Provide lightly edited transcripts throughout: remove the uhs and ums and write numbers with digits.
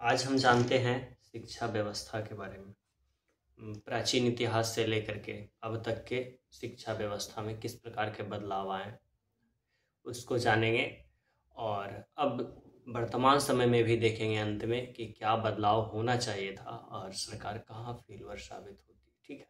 आज हम जानते हैं शिक्षा व्यवस्था के बारे में। प्राचीन इतिहास से लेकर के अब तक के शिक्षा व्यवस्था में किस प्रकार के बदलाव आए उसको जानेंगे। और अब वर्तमान समय में भी देखेंगे अंत में कि क्या बदलाव होना चाहिए था और सरकार कहाँ फेलवर साबित होती है। ठीक है,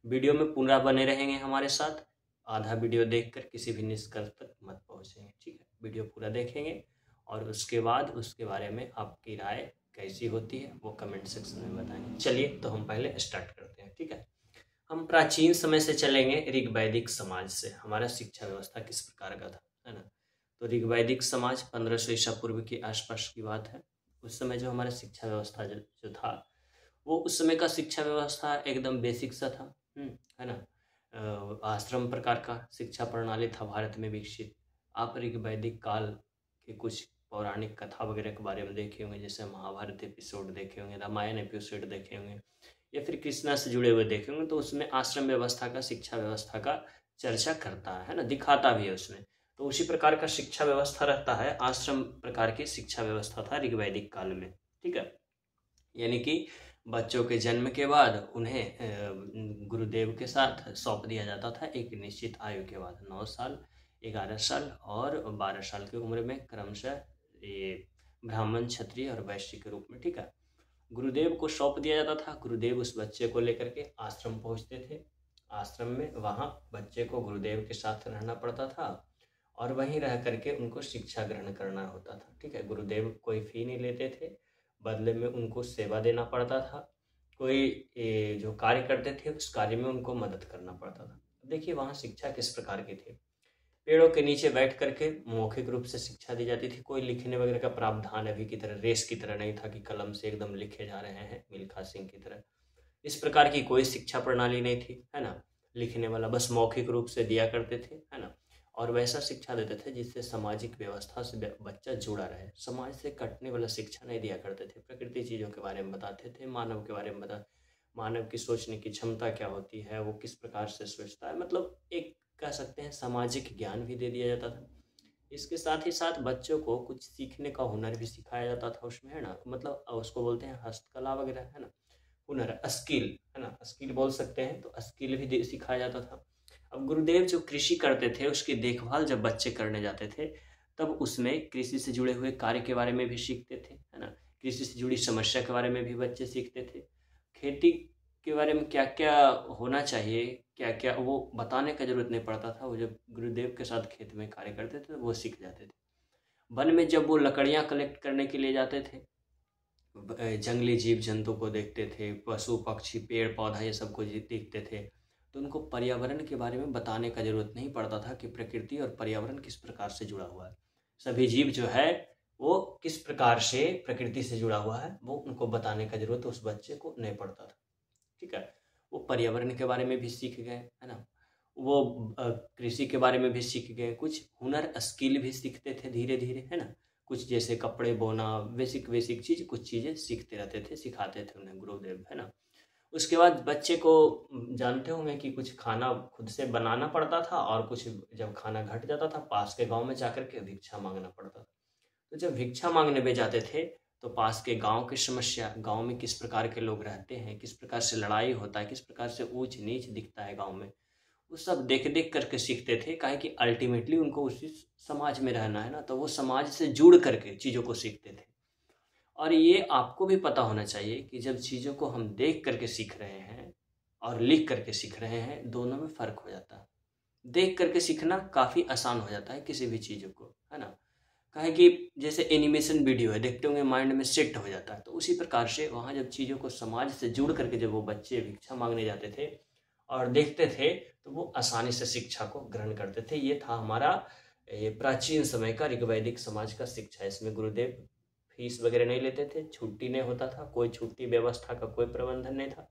वीडियो में पूरा बने रहेंगे हमारे साथ। आधा वीडियो देखकर किसी भी निष्कर्ष तक मत पहुँचेंगे। ठीक है, वीडियो पूरा देखेंगे और उसके बाद उसके बारे में आपकी राय कैसी होती है वो कमेंट सेक्शन में बताएंगे। चलिए तो हम पहले स्टार्ट करते हैं। ठीक है, हम प्राचीन समय से चलेंगे। ऋग वैदिक समाज से हमारा शिक्षा व्यवस्था किस प्रकार का था, है ना। तो ऋग वैदिक समाज 1500 ईसा पूर्व के आसपास की बात है। उस समय जो हमारा शिक्षा व्यवस्था जो था वो उस समय का शिक्षा व्यवस्था एकदम बेसिक सा था। है ना। आश्रम प्रकार का शिक्षा प्रणाली था भारत में विकसित। आप ऋग वैदिक काल के कुछ पौराणिक कथा वगैरह के बारे में देखे होंगे, जैसे महाभारत एपिसोड देखे होंगे, रामायण एपिसोड देखे होंगे या फिर कृष्णा से जुड़े हुए देखे होंगे, तो उसमें आश्रम व्यवस्था का, शिक्षा व्यवस्था का चर्चा करता है ना, दिखाता भी है उसमें। तो उसी प्रकार का शिक्षा व्यवस्था रहता है, आश्रम प्रकार की शिक्षा व्यवस्था था ऋग वैदिक काल में। ठीक है, यानी कि बच्चों के जन्म के बाद उन्हें गुरुदेव के साथ सौंप दिया जाता था एक निश्चित आयु के बाद। 9 साल, 11 साल और 12 साल की उम्र में क्रमशः ये ब्राह्मण, क्षत्रिय और वैश्य के रूप में। ठीक है, गुरुदेव को सौंप दिया जाता था। गुरुदेव उस बच्चे को लेकर के आश्रम पहुंचते थे। आश्रम में वहाँ बच्चे को गुरुदेव के साथ रहना पड़ता था और वहीं रह करके उनको शिक्षा ग्रहण करना होता था। ठीक है, गुरुदेव कोई फी नहीं लेते थे, बदले में उनको सेवा देना पड़ता था। कोई जो कार्य करते थे उस कार्य में उनको मदद करना पड़ता था। देखिए वहाँ शिक्षा किस प्रकार की थी। पेड़ों के नीचे बैठ करके मौखिक रूप से शिक्षा दी जाती थी। कोई लिखने वगैरह का प्रावधान अभी की तरह, रेस की तरह नहीं था कि कलम से एकदम लिखे जा रहे हैं मिल्खा सिंह की तरह। इस प्रकार की कोई शिक्षा प्रणाली नहीं थी, है ना। लिखने वाला बस मौखिक रूप से दिया करते थे, है ना। और वैसा शिक्षा देते थे जिससे सामाजिक व्यवस्था से बच्चा जुड़ा रहे। समाज से कटने वाला शिक्षा नहीं दिया करते थे। प्रकृति चीज़ों के बारे में बताते थे, मानव के बारे में मानव की सोचने की क्षमता क्या होती है, वो किस प्रकार से सोचता है, मतलब एक कह सकते हैं सामाजिक ज्ञान भी दे दिया जाता था। इसके साथ ही साथ बच्चों को कुछ सीखने का हुनर भी सिखाया जाता था उसमें, है ना। मतलब उसको बोलते हैं हस्तकला वगैरह, है ना। हुनर, स्किल, है ना, स्किल बोल सकते हैं। तो स्किल भी सिखाया जाता था। अब गुरुदेव जो कृषि करते थे उसकी देखभाल जब बच्चे करने जाते थे तब उसमें कृषि से जुड़े हुए कार्य के बारे में भी सीखते थे, है ना। कृषि से जुड़ी समस्या के बारे में भी बच्चे सीखते थे। खेती के बारे में क्या क्या होना चाहिए, क्या क्या, वो बताने का जरूरत नहीं पड़ता था। वो जब गुरुदेव के साथ खेत में कार्य करते थे वो सीख जाते थे। वन में जब वो लकड़ियाँ कलेक्ट करने के लिए जाते थे, जंगली जीव जंतु को देखते थे, पशु पक्षी पेड़ पौधा ये सब को देखते थे, तो उनको पर्यावरण के बारे में बताने का जरूरत नहीं पड़ता था कि प्रकृति और पर्यावरण किस प्रकार से जुड़ा हुआ है। सभी जीव जो है वो किस प्रकार से प्रकृति से जुड़ा हुआ है वो उनको बताने का जरूरत उस बच्चे को नहीं पड़ता था। ठीक है, वो पर्यावरण के बारे में भी सीख गए, है ना। वो कृषि के बारे में भी सीख गए, कुछ हुनर स्किल भी सीखते थे धीरे धीरे, है ना। कुछ जैसे कपड़े बोना, बेसिक बेसिक चीज, कुछ चीजें सीखते रहते थे, सिखाते थे उन्हें गुरुदेव, है ना। उसके बाद बच्चे को जानते होंगे कि कुछ खाना खुद से बनाना पड़ता था और कुछ जब खाना घट जाता था पास के गांव में जाकर के भिक्षा मांगना पड़ता था। तो जब भिक्षा मांगने में जाते थे तो पास के गांव की समस्या, गांव में किस प्रकार के लोग रहते हैं, किस प्रकार से लड़ाई होता है, किस प्रकार से ऊंच नीच दिखता है गांव में, वो सब देख देख करके सीखते थे। काहे कि अल्टीमेटली उनको उसी समाज में रहना है ना, तो वो समाज से जुड़ करके चीज़ों को सीखते थे। और ये आपको भी पता होना चाहिए कि जब चीज़ों को हम देख करके सीख रहे हैं और लिख करके सीख रहे हैं, दोनों में फ़र्क हो जाता है। देख करके सीखना काफ़ी आसान हो जाता है किसी भी चीज़ों को, है ना। काहे कि जैसे एनिमेशन वीडियो है, देखते होंगे माइंड में सेट हो जाता है। तो उसी प्रकार से वहाँ जब चीज़ों को समाज से जुड़ करके जब वो बच्चे भिक्षा मांगने जाते थे और देखते थे तो वो आसानी से शिक्षा को ग्रहण करते थे। ये था हमारा ये प्राचीन समय का ऋग वैदिक समाज का शिक्षा। इसमें गुरुदेव फीस वगैरह नहीं लेते थे, छुट्टी नहीं होता था, कोई छुट्टी व्यवस्था का कोई प्रबंधन नहीं था,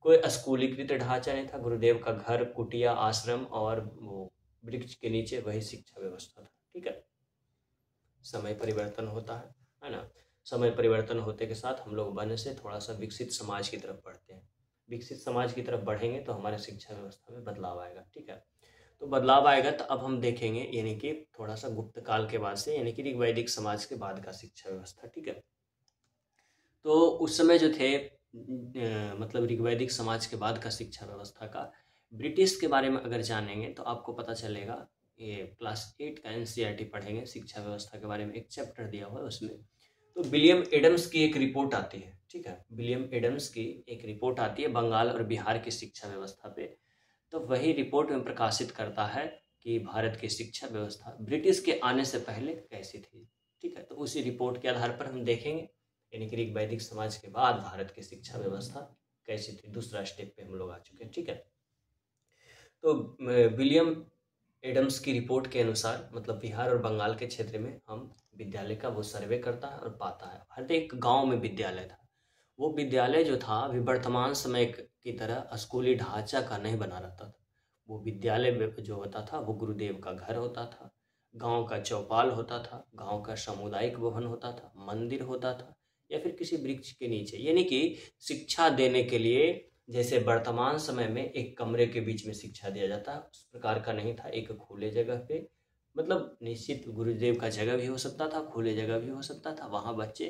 कोई स्कूलीकृत ढांचा नहीं था। गुरुदेव का घर, कुटिया, आश्रम और वो वृक्ष के नीचे वही शिक्षा व्यवस्था था। ठीक है, समय परिवर्तन होता है ना। समय परिवर्तन होते के साथ हम लोग वन से थोड़ा सा विकसित समाज की तरफ बढ़ते हैं। विकसित समाज की तरफ बढ़ेंगे तो हमारे शिक्षा व्यवस्था में बदलाव आएगा। ठीक है, तो बदलाव आएगा तो अब हम देखेंगे यानी कि थोड़ा सा गुप्त काल के बाद से, यानी कि ऋग वैदिक समाज के बाद का शिक्षा व्यवस्था। ठीक है, तो उस समय जो थे मतलब ऋग्वैदिक समाज के बाद का शिक्षा व्यवस्था का ब्रिटिश के बारे में अगर जानेंगे तो आपको पता चलेगा। ये क्लास 8 का एनसीईआरटी पढ़ेंगे, शिक्षा व्यवस्था के बारे में एक चैप्टर दिया हुआ है उसमें। तो विलियम एडम्स की एक रिपोर्ट आती है, ठीक है, विलियम एडम्स की एक रिपोर्ट आती है बंगाल और बिहार की शिक्षा व्यवस्था पे। तो वही रिपोर्ट में प्रकाशित करता है कि भारत की शिक्षा व्यवस्था ब्रिटिश के आने से पहले कैसी थी, ठीक है। तो उसी रिपोर्ट के आधार पर हम देखेंगे, यानी कि ऋग्वैदिक समाज के बाद भारत की शिक्षा व्यवस्था कैसी थी। दूसरा स्टेप पे हम लोग आ चुके हैं, ठीक है। तो विलियम एडम्स की रिपोर्ट के अनुसार मतलब बिहार और बंगाल के क्षेत्र में हम विद्यालय का वो सर्वे करता है और पाता है हर एक गांव में विद्यालय था। वो विद्यालय जो था अभी वर्तमान समय की तरह स्कूली ढांचा का नहीं बना रहता था। वो विद्यालय जो होता था वो गुरुदेव का घर होता था, गांव का चौपाल होता था, गांव का सामुदायिक भवन होता था, मंदिर होता था, या फिर किसी वृक्ष के नीचे। यानी कि शिक्षा देने के लिए जैसे वर्तमान समय में एक कमरे के बीच में शिक्षा दिया जाता है उस प्रकार का नहीं था। एक खुले जगह पे, मतलब निश्चित गुरुदेव का जगह भी हो सकता था, खुले जगह भी हो सकता था, वहाँ बच्चे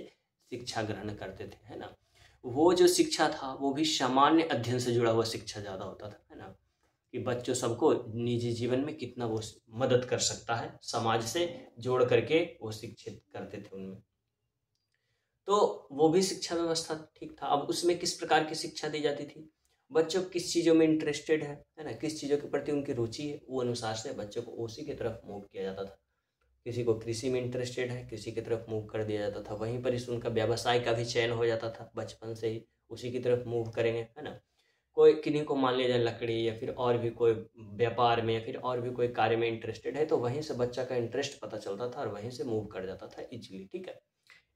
शिक्षा ग्रहण करते थे, है ना। वो जो शिक्षा था वो भी सामान्य अध्ययन से जुड़ा हुआ शिक्षा ज़्यादा होता था, है ना, कि बच्चों सबको निजी जीवन में कितना वो मदद कर सकता है, समाज से जोड़ करके वो शिक्षित करते थे उनमें। तो वो भी शिक्षा व्यवस्था ठीक था। अब उसमें किस प्रकार की शिक्षा दी जाती थी, बच्चों किस चीज़ों में इंटरेस्टेड है ना, किस चीज़ों के प्रति उनकी रुचि है, वो अनुसार से बच्चों को उसी की तरफ मूव किया जाता था। किसी को कृषि में इंटरेस्टेड है, किसी की तरफ मूव कर दिया जाता था। वहीं पर इस उनका व्यवसाय का भी चयन हो जाता था, बचपन से ही उसी की तरफ मूव करेंगे, है ना। कोई किन्हीं को मान लीजिए लकड़ी या फिर और भी कोई व्यापार में या फिर और भी कोई कार्य में इंटरेस्टेड है, तो वहीं से बच्चा का इंटरेस्ट पता चलता था और वहीं से मूव कर जाता था इजीली, ठीक है।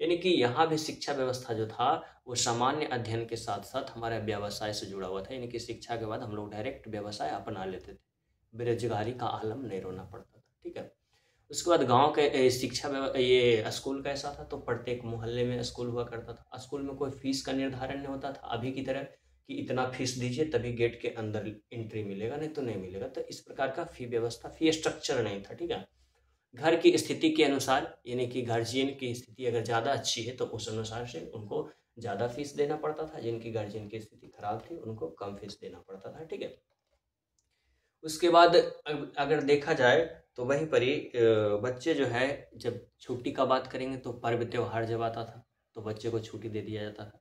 यानी कि यहाँ भी शिक्षा व्यवस्था जो था वो सामान्य अध्ययन के साथ साथ हमारे व्यवसाय से जुड़ा हुआ था। यानी कि शिक्षा के बाद हम लोग डायरेक्ट व्यवसाय अपना लेते थे, बेरोजगारी का आलम नहीं रोना पड़ता था, ठीक है। उसके बाद गांव के शिक्षा ये स्कूल कैसा था, तो प्रत्येक मोहल्ले में स्कूल हुआ करता था। स्कूल में कोई फीस का निर्धारण नहीं होता था अभी की तरह कि इतना फीस दीजिए तभी गेट के अंदर एंट्री मिलेगा, नहीं तो नहीं मिलेगा। तो इस प्रकार का फी व्यवस्था, फी स्ट्रक्चर नहीं था, ठीक है। घर की स्थिति के अनुसार, यानी कि गार्जियन की स्थिति अगर ज़्यादा अच्छी है तो उस अनुसार से उनको ज़्यादा फीस देना पड़ता था, जिनकी गार्जियन की स्थिति खराब थी उनको कम फीस देना पड़ता था, ठीक है। उसके बाद अगर देखा जाए तो वहीं पर ही बच्चे जो है, जब छुट्टी का बात करेंगे तो पर्व त्योहार जब आता था तो बच्चे को छुट्टी दे दिया जाता था।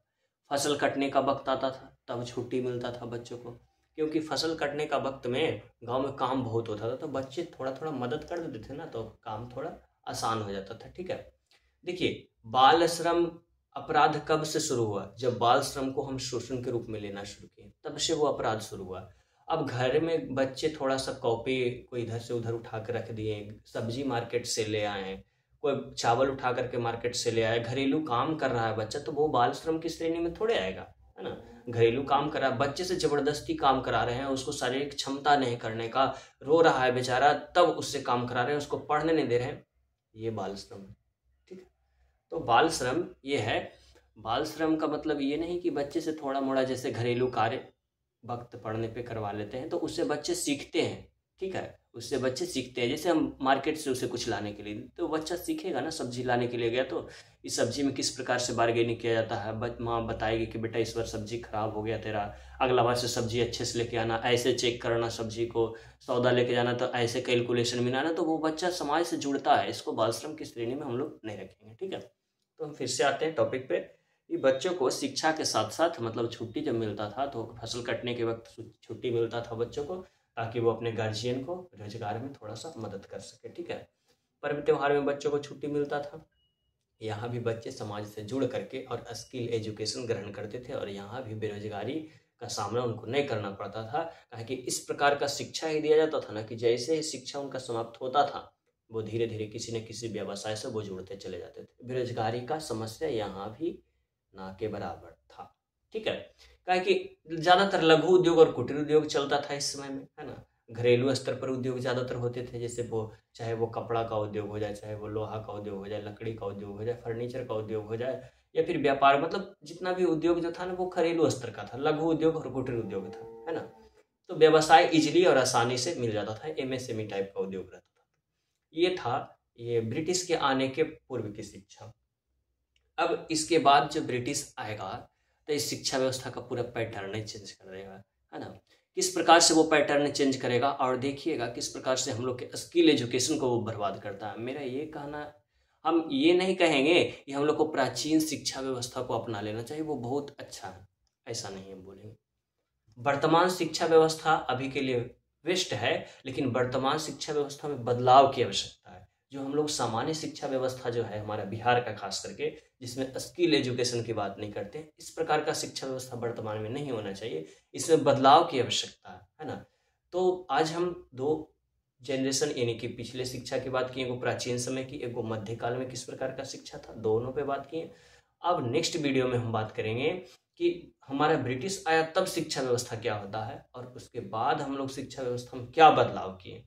फसल कटने का वक्त आता था तब छुट्टी मिलता था बच्चों को, क्योंकि फसल कटने का वक्त में गांव में काम बहुत होता था, तो बच्चे थोड़ा थोड़ा मदद कर देते थे ना, तो काम थोड़ा आसान हो जाता था, ठीक है। देखिए, बाल श्रम अपराध कब से शुरू हुआ, जब बाल श्रम को हम शोषण के रूप में लेना शुरू किए तब से वो अपराध शुरू हुआ। अब घर में बच्चे थोड़ा सा कॉपी कोई इधर से उधर उठा कर रख दिए, सब्जी मार्केट से ले आए, कोई चावल उठा करके मार्केट से ले आए, घरेलू काम कर रहा है बच्चा, तो वो बाल श्रम की श्रेणी में थोड़े आएगा, है ना। घरेलू काम कर रहा है, बच्चे से जबरदस्ती काम करा रहे हैं, उसको शारीरिक क्षमता नहीं करने का, रो रहा है बेचारा तब उससे काम करा रहे हैं, उसको पढ़ने नहीं दे रहे हैं, ये बाल श्रम है, ठीक है। तो बाल श्रम ये है। बाल श्रम का मतलब ये नहीं कि बच्चे से थोड़ा मोड़ा जैसे घरेलू कार्य वक्त पढ़ने पे करवा लेते हैं तो उससे बच्चे सीखते हैं, ठीक है, उससे बच्चे सीखते हैं। जैसे हम मार्केट से उसे कुछ लाने के लिए, तो बच्चा सीखेगा ना, सब्जी लाने के लिए गया तो इस सब्जी में किस प्रकार से बार्गेनिंग किया जाता है, माँ बताएगी कि बेटा इस बार सब्जी खराब हो गया तेरा, अगला बार से सब्जी अच्छे से लेके आना, ऐसे चेक करना सब्जी को, सौदा लेके जाना तो ऐसे कैलकुलेशन मिलाना, तो वो बच्चा समाज से जुड़ता है। इसको बाल श्रम की श्रेणी में हम लोग नहीं रखेंगे, ठीक है। तो हम फिर से आते हैं टॉपिक पे कि बच्चों को शिक्षा के साथ साथ मतलब छुट्टी जब मिलता था तो फसल कटने के वक्त छुट्टी मिलता था बच्चों को, ताकि वो अपने गार्जियन को रोजगार में थोड़ा सा मदद कर सके, ठीक है। पर्व त्योहार में बच्चों को छुट्टी मिलता था। यहाँ भी बच्चे समाज से जुड़ करके और स्किल एजुकेशन ग्रहण करते थे और यहाँ भी बेरोजगारी का सामना उनको नहीं करना पड़ता था, कि इस प्रकार का शिक्षा ही दिया जाता था ना कि जैसे ही शिक्षा उनका समाप्त होता था वो धीरे धीरे किसी न किसी व्यवसाय से वो जुड़ते चले जाते थे। बेरोजगारी का समस्या यहाँ भी ना के बराबर था, ठीक है। क्या कि ज्यादातर लघु उद्योग और कुटीर उद्योग चलता था इस समय में, है ना। घरेलू स्तर पर उद्योग ज्यादातर होते थे, जैसे वो चाहे वो कपड़ा का उद्योग हो जाए, चाहे वो लोहा का उद्योग हो जाए, लकड़ी का उद्योग हो जाए, फर्नीचर का उद्योग हो जाए, या फिर व्यापार, मतलब जितना भी उद्योग जो था ना वो घरेलू स्तर का था, लघु उद्योग और कुटीर उद्योग था, है ना। तो व्यवसाय इजिली और आसानी से मिल जाता था, एमएसएमई टाइप का उद्योग रहता था। ये था ये ब्रिटिश के आने के पूर्व की शिक्षा। अब इसके बाद जो ब्रिटिश आएगा तो इस शिक्षा व्यवस्था का पूरा पैटर्न चेंज कर देगा, है ना। किस प्रकार से वो पैटर्न चेंज करेगा और देखिएगा किस प्रकार से हम लोग के स्किल एजुकेशन को वो बर्बाद करता है। मेरा ये कहना, हम ये नहीं कहेंगे कि हम लोग को प्राचीन शिक्षा व्यवस्था को अपना लेना चाहिए, वो बहुत अच्छा है, ऐसा नहीं हम बोलेंगे। वर्तमान शिक्षा व्यवस्था अभी के लिए बेस्ट है, लेकिन वर्तमान शिक्षा व्यवस्था में बदलाव की आवश्यकता है। जो हम लोग सामान्य शिक्षा व्यवस्था जो है हमारा बिहार का खास करके, जिसमें स्किल एजुकेशन की बात नहीं करते, इस प्रकार का शिक्षा व्यवस्था वर्तमान में नहीं होना चाहिए, इसमें बदलाव की आवश्यकता है ना। तो आज हम दो जनरेशन यानी कि पिछले शिक्षा की बात की, एगो प्राचीन समय की, एगो मध्यकाल में किस प्रकार का शिक्षा था, दोनों पे बात किए। अब नेक्स्ट वीडियो में हम बात करेंगे कि हमारा ब्रिटिश आया तब शिक्षा व्यवस्था क्या होता है और उसके बाद हम लोग शिक्षा व्यवस्था में क्या बदलाव किए,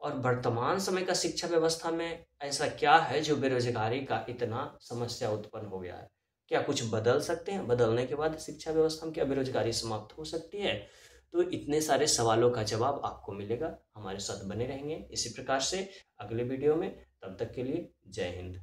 और वर्तमान समय का शिक्षा व्यवस्था में ऐसा क्या है जो बेरोजगारी का इतना समस्या उत्पन्न हो गया है। क्या कुछ बदल सकते हैं, बदलने के बाद शिक्षा व्यवस्था में क्या बेरोजगारी समाप्त हो सकती है। तो इतने सारे सवालों का जवाब आपको मिलेगा, हमारे साथ बने रहेंगे इसी प्रकार से अगले वीडियो में। तब तक के लिए जय हिंद।